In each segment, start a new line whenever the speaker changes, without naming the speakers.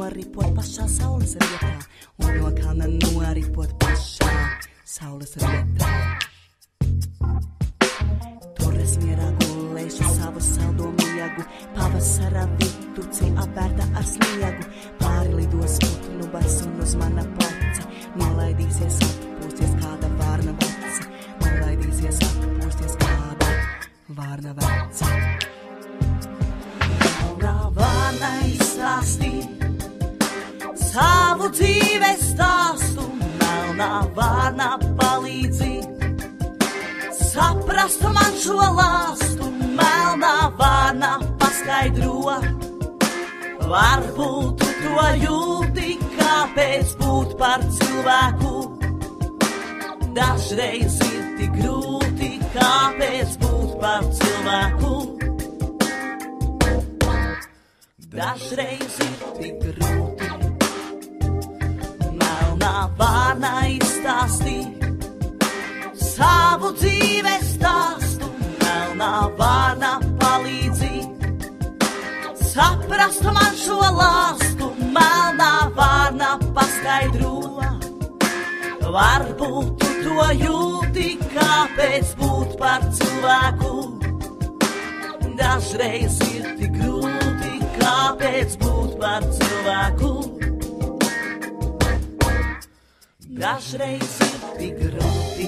noripot pašā saules rietā un no kalna noripot pašā saules rietā. Tur es mierā gulēšu savu saldo miegu, pavasara vituci apvērta ar sniegu, pāri lidos putnu bars un uz mana pleca nolaidīsies atpūsties kāda vārna veca, nolaidīsies atpūsties kāda vārna veca. Melnā vārna izstāstī savu dzīves stāstu, melnā vārna palīdzi saprast man šo lāstu, melnā vārna paskaidro. Varbūt tu to jūti, kāpēc būt par cilvēku. Dažreiz ir tik grūti, kāpēc būt par cilvēku. Dažreiz ir tik grūti. Melnā vārna izstāstī savu dzīves stāstu, melnā vārna palīdzi saprast man šo lāstu, melnā vārna paskaidro. Varbūt tu to jūti, kāpēc būt par cilvēku. Dažreiz ir tik grūti, kāpēc būt par cilvēku. Dažreiz ir tik grūti.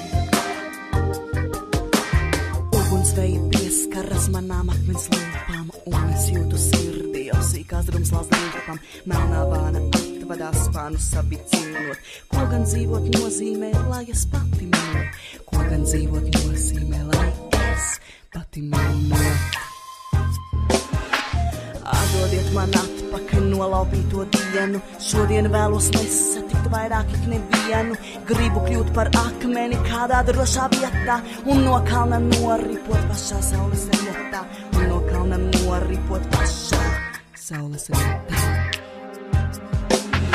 Ugunsveji pieskaras manām akmens lūpām, un es jūtu sirdī jau sīkās drumslās drīpam. Melnā vārna atvadās spānu sabicīnot. Ko gan dzīvot nozīmē, lai es pati mīlot? Ko gan dzīvot nozīmē, lai es pati mīlot? Atdodiet man atpakaļ nolaupīto dienu, šodien vēlos nesatikt vairāk ik nevienu. Gribu kļūt par akmeni kādā drošā vietā, un no kalna noripot pašā saules rietā, un no kalna noripot pašā saules rietā.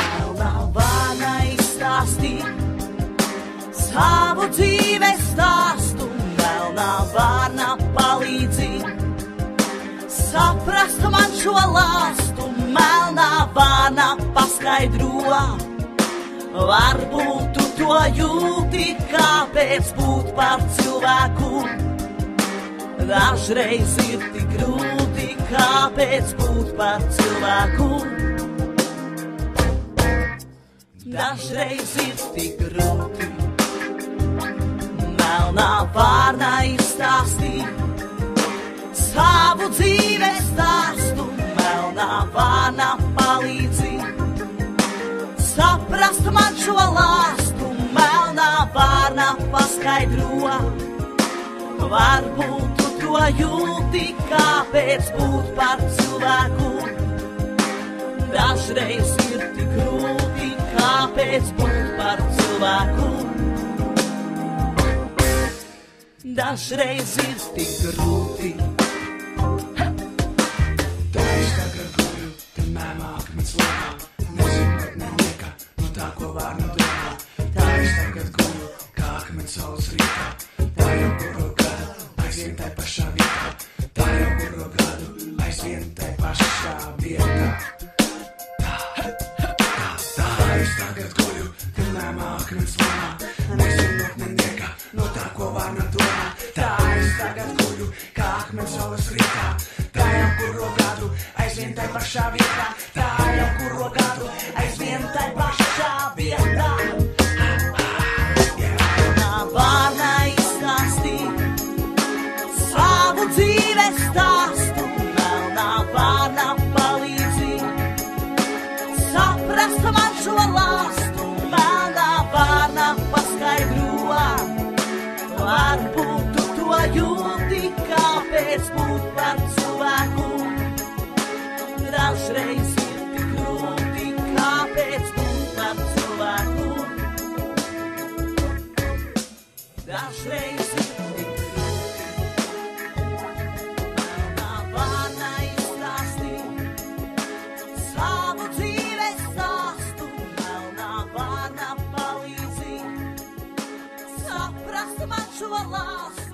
Melnā vārna izstāstī savu dzīves stāstu, melnā vārna palīdzi saprast man šo lāstu, melnā vārna paskaidro. Varbūt tu to jūti, kāpēc būt par cilvēku. Dažreiz ir tik grūti, kāpēc būt par cilvēku. Dažreiz ir tik grūti. Melnā vārna izstāstī savu dzīves stāstu, melnā vārna palīdzi saprast man šo lāstu, melnā vārna paskaidro. Varbūt tu to jūti, kāpēc būt par cilvēku. Dažreiz ir tik grūti, kāpēc būt par cilvēku. Dažreiz ir tik grūti.
Saules rītā, tā jau kuru gadu aizvien tai pašā vietā, tā jau kuru gadu aizvien tai pašā vietā. Tā es tagad guļu, kad lēmā akmens lomā, nezinot nenieka no tā, ko vārna domā. Tā es tagad guļu, kā akmens saules rītā, tā jau kuru gadu aizvien tai pašā vietā, tā jau kuru gadu aizvien tai pašā vietā.
Vārna izstāstī savu dzīves stāstu, melnā vārna palīdzi saprast man šo lāstu, melnā vārna paskaidro. Varbūt tu to jūti, kāpēc būt par cilvēku. Dažreiz ir tik grūti, kāpēc būt par cilvēku. Dažreiz ir tik grūti. Melnā vārna izstāstī savu dzīves stāstu, melnā vārna palīdzi saprast man šo lāstu.